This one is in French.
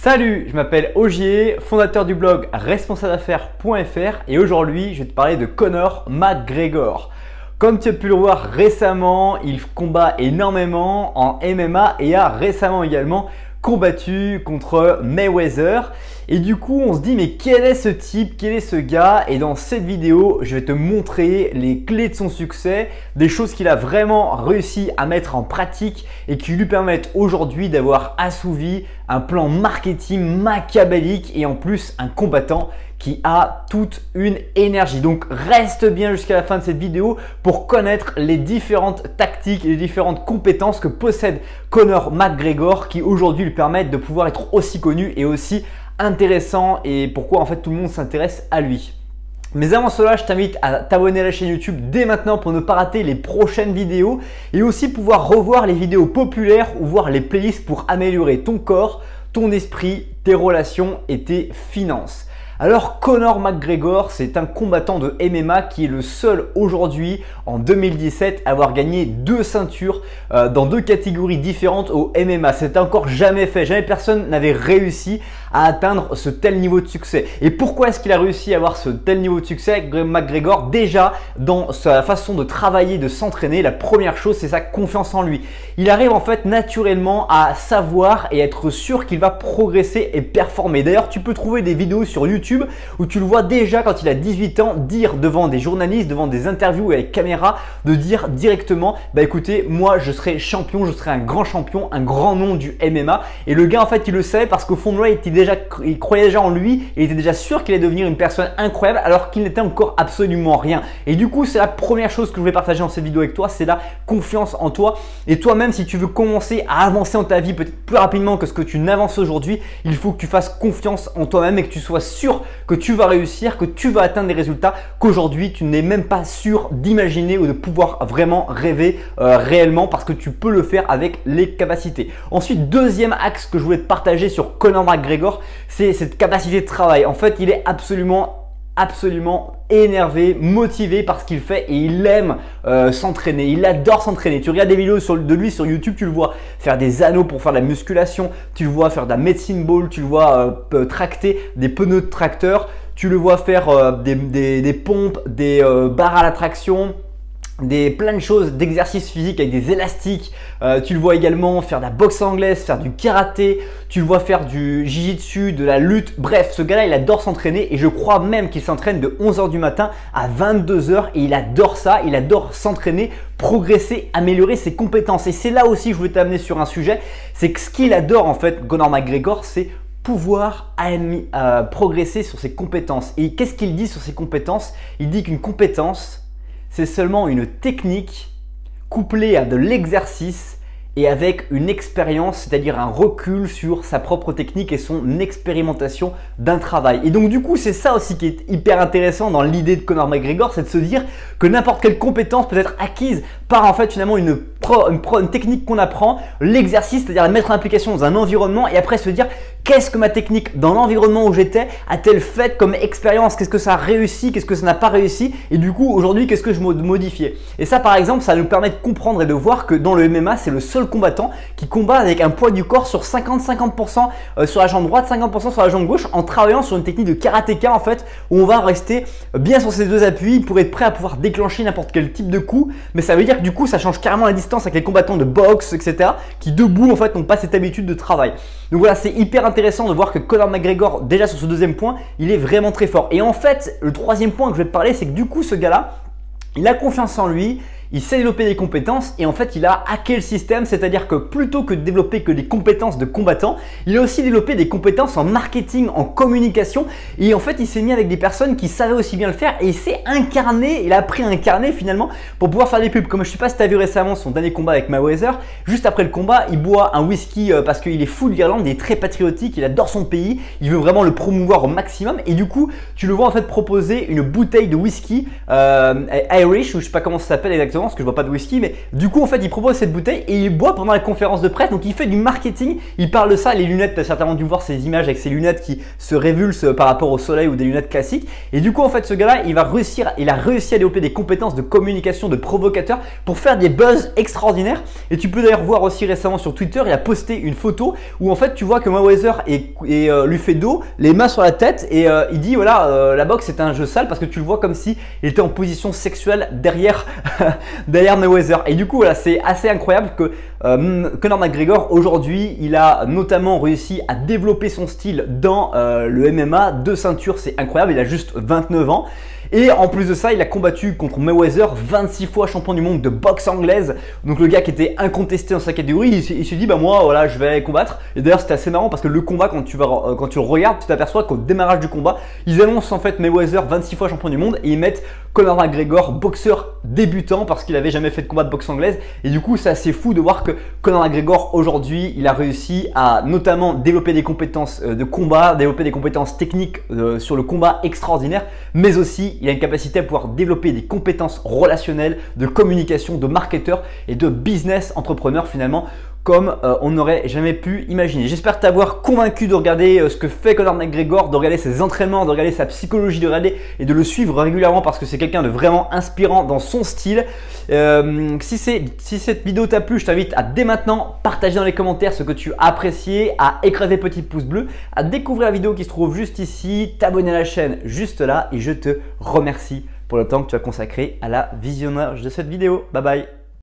Salut, je m'appelle Ogier, fondateur du blog responsableaffaires.fr et aujourd'hui je vais te parler de Conor McGregor. Comme tu as pu le voir récemment, il combat énormément en MMA et a récemment également combattu contre Mayweather. Et du coup, on se dit mais quel est ce type, quel est ce gars? Et dans cette vidéo, je vais te montrer les clés de son succès, des choses qu'il a vraiment réussi à mettre en pratique et qui lui permettent aujourd'hui d'avoir assouvi un plan marketing machiavélique et en plus un combattant qui a toute une énergie. Donc reste bien jusqu'à la fin de cette vidéo pour connaître les différentes tactiques et les différentes compétences que possède Conor McGregor qui aujourd'hui lui permettent de pouvoir être aussi connu et aussi intéressant et pourquoi en fait tout le monde s'intéresse à lui. Mais avant cela, je t'invite à t'abonner à la chaîne YouTube dès maintenant pour ne pas rater les prochaines vidéos et aussi pouvoir revoir les vidéos populaires ou voir les playlists pour améliorer ton corps, ton esprit, tes relations et tes finances. Alors Conor McGregor, c'est un combattant de MMA qui est le seul aujourd'hui en 2017 à avoir gagné 2 ceintures dans 2 catégories différentes au MMA. C'est encore jamais fait, jamais personne n'avait réussi à atteindre ce tel niveau de succès. Et pourquoi est-ce qu'il a réussi à avoir ce tel niveau de succès? McGregor, déjà dans sa façon de travailler, de s'entraîner, la première chose c'est sa confiance en lui. Il arrive en fait naturellement à savoir et être sûr qu'il va progresser et performer. D'ailleurs, tu peux trouver des vidéos sur YouTube où tu le vois déjà quand il a 18 ans dire devant des journalistes, devant des interviews avec caméra, de dire directement bah écoutez, moi je serai champion, je serai un grand champion, un grand nom du MMA. Et le gars en fait il le savait parce qu'au fond de lui il croyait déjà en lui et il était déjà sûr qu'il allait devenir une personne incroyable alors qu'il n'était encore absolument rien. Et du coup c'est la première chose que je voulais partager dans cette vidéo avec toi, c'est la confiance en toi. Et toi-même si tu veux commencer à avancer dans ta vie peut-être plus rapidement que ce que tu n'avances aujourd'hui, il faut que tu fasses confiance en toi-même et que tu sois sûr que tu vas réussir, que tu vas atteindre des résultats qu'aujourd'hui tu n'es même pas sûr d'imaginer ou de pouvoir vraiment rêver réellement parce que tu peux le faire avec les capacités. Ensuite, deuxième axe que je voulais te partager sur Conor McGregor, c'est cette capacité de travail. En fait, il est absolument énervé, motivé par ce qu'il fait et il aime s'entraîner, il adore s'entraîner. Tu regardes des vidéos de lui sur YouTube, tu le vois faire des anneaux pour faire de la musculation, tu le vois faire de la medicine ball, tu le vois tracter des pneus de tracteur, tu le vois faire des pompes, des barres à la traction, plein de choses d'exercices physiques avec des élastiques. Tu le vois également faire de la boxe anglaise, faire du karaté, tu le vois faire du jiu-jitsu, de la lutte. Bref, ce gars-là, il adore s'entraîner et je crois même qu'il s'entraîne de 11 h du matin à 22 h et il adore ça, il adore s'entraîner, progresser, améliorer ses compétences. Et c'est là aussi que je voulais t'amener sur un sujet, c'est que ce qu'il adore en fait, Conor McGregor, c'est pouvoir progresser sur ses compétences. Et qu'est-ce qu'il dit sur ses compétences? Il dit qu'une compétence, c'est seulement une technique couplée à de l'exercice et avec une expérience, c'est-à-dire un recul sur sa propre technique et son expérimentation d'un travail. Et donc du coup, c'est ça aussi qui est hyper intéressant dans l'idée de Conor McGregor, c'est de se dire que n'importe quelle compétence peut être acquise par en fait finalement une technique qu'on apprend, l'exercice, c'est-à-dire la mettre en application dans un environnement et après se dire qu'est-ce que ma technique dans l'environnement où j'étais a-t-elle fait comme expérience, qu'est-ce que ça a réussi, qu'est-ce que ça n'a pas réussi et du coup aujourd'hui qu'est-ce que je modifiais. Et ça par exemple, ça nous permet de comprendre et de voir que dans le MMA, c'est le seul combattant qui combat avec un poids du corps sur 50% sur la jambe droite, 50% sur la jambe gauche en travaillant sur une technique de karatéka en fait où on va rester bien sur ses 2 appuis pour être prêt à pouvoir déclencher n'importe quel type de coup. Mais ça veut dire que du coup ça change carrément la distance avec les combattants de boxe etc. qui debout en fait n'ont pas cette habitude de travail. Donc voilà, c'est hyper intéressant de voir que Conor McGregor déjà sur ce deuxième point il est vraiment très fort. Et en fait le troisième point que je vais te parler, c'est que du coup ce gars là il a confiance en lui, il sait développer des compétences et en fait il a hacké le système, c'est-à-dire que plutôt que de développer que des compétences de combattant, il a aussi développé des compétences en marketing, en communication et en fait il s'est mis avec des personnes qui savaient aussi bien le faire et il s'est incarné, il a appris à incarner finalement pour pouvoir faire des pubs. Comme je sais pas si tu as vu récemment son dernier combat avec Mayweather, juste après le combat il boit un whisky parce qu'il est fou de l'Irlande, il est très patriotique, il adore son pays, il veut vraiment le promouvoir au maximum et du coup tu le vois en fait proposer une bouteille de whisky Irish ou je sais pas comment ça s'appelle exactement exactement parce que je bois pas de whisky, mais du coup en fait il propose cette bouteille et il boit pendant la conférence de presse. Donc il fait du marketing, il parle de ça, les lunettes, tu as certainement dû voir ces images avec ces lunettes qui se révulsent par rapport au soleil ou des lunettes classiques. Et du coup en fait ce gars-là, il a réussi à développer des compétences de communication, de provocateur pour faire des buzz extraordinaires. Et tu peux d'ailleurs voir aussi récemment sur Twitter, il a posté une photo où en fait tu vois que Mayweather lui fait dos, les mains sur la tête et il dit voilà la boxe c'est un jeu sale parce que tu le vois comme si il était en position sexuelle derrière derrière Mayweather. Et du coup voilà, c'est assez incroyable que Conor McGregor aujourd'hui il a notamment réussi à développer son style dans le MMA, 2 ceintures, c'est incroyable, il a juste 29 ans. Et en plus de ça, il a combattu contre Mayweather, 26 fois champion du monde de boxe anglaise. Donc le gars qui était incontesté dans sa catégorie, il s'est dit bah moi voilà je vais combattre. Et d'ailleurs c'était assez marrant parce que le combat quand tu le regardes, tu t'aperçois qu'au démarrage du combat, ils annoncent en fait Mayweather 26 fois champion du monde et ils mettent Conor McGregor boxeur débutant parce qu'il avait jamais fait de combat de boxe anglaise. Et du coup c'est assez fou de voir que Conor McGregor aujourd'hui il a réussi à notamment développer des compétences de combat, développer des compétences techniques sur le combat extraordinaire, mais aussi il a une capacité à pouvoir développer des compétences relationnelles, de communication, de marketeur et de business entrepreneur finalement comme on n'aurait jamais pu imaginer. J'espère t'avoir convaincu de regarder ce que fait Conor McGregor, de regarder ses entraînements, de regarder sa psychologie, de regarder et de le suivre régulièrement parce que c'est quelqu'un de vraiment inspirant dans son style. Si cette vidéo t'a plu, je t'invite à dès maintenant partager dans les commentaires ce que tu as apprécié, à écraser le petit pouce bleu, à découvrir la vidéo qui se trouve juste ici, t'abonner à la chaîne juste là et je te remercie pour le temps que tu as consacré à la visionnage de cette vidéo. Bye bye.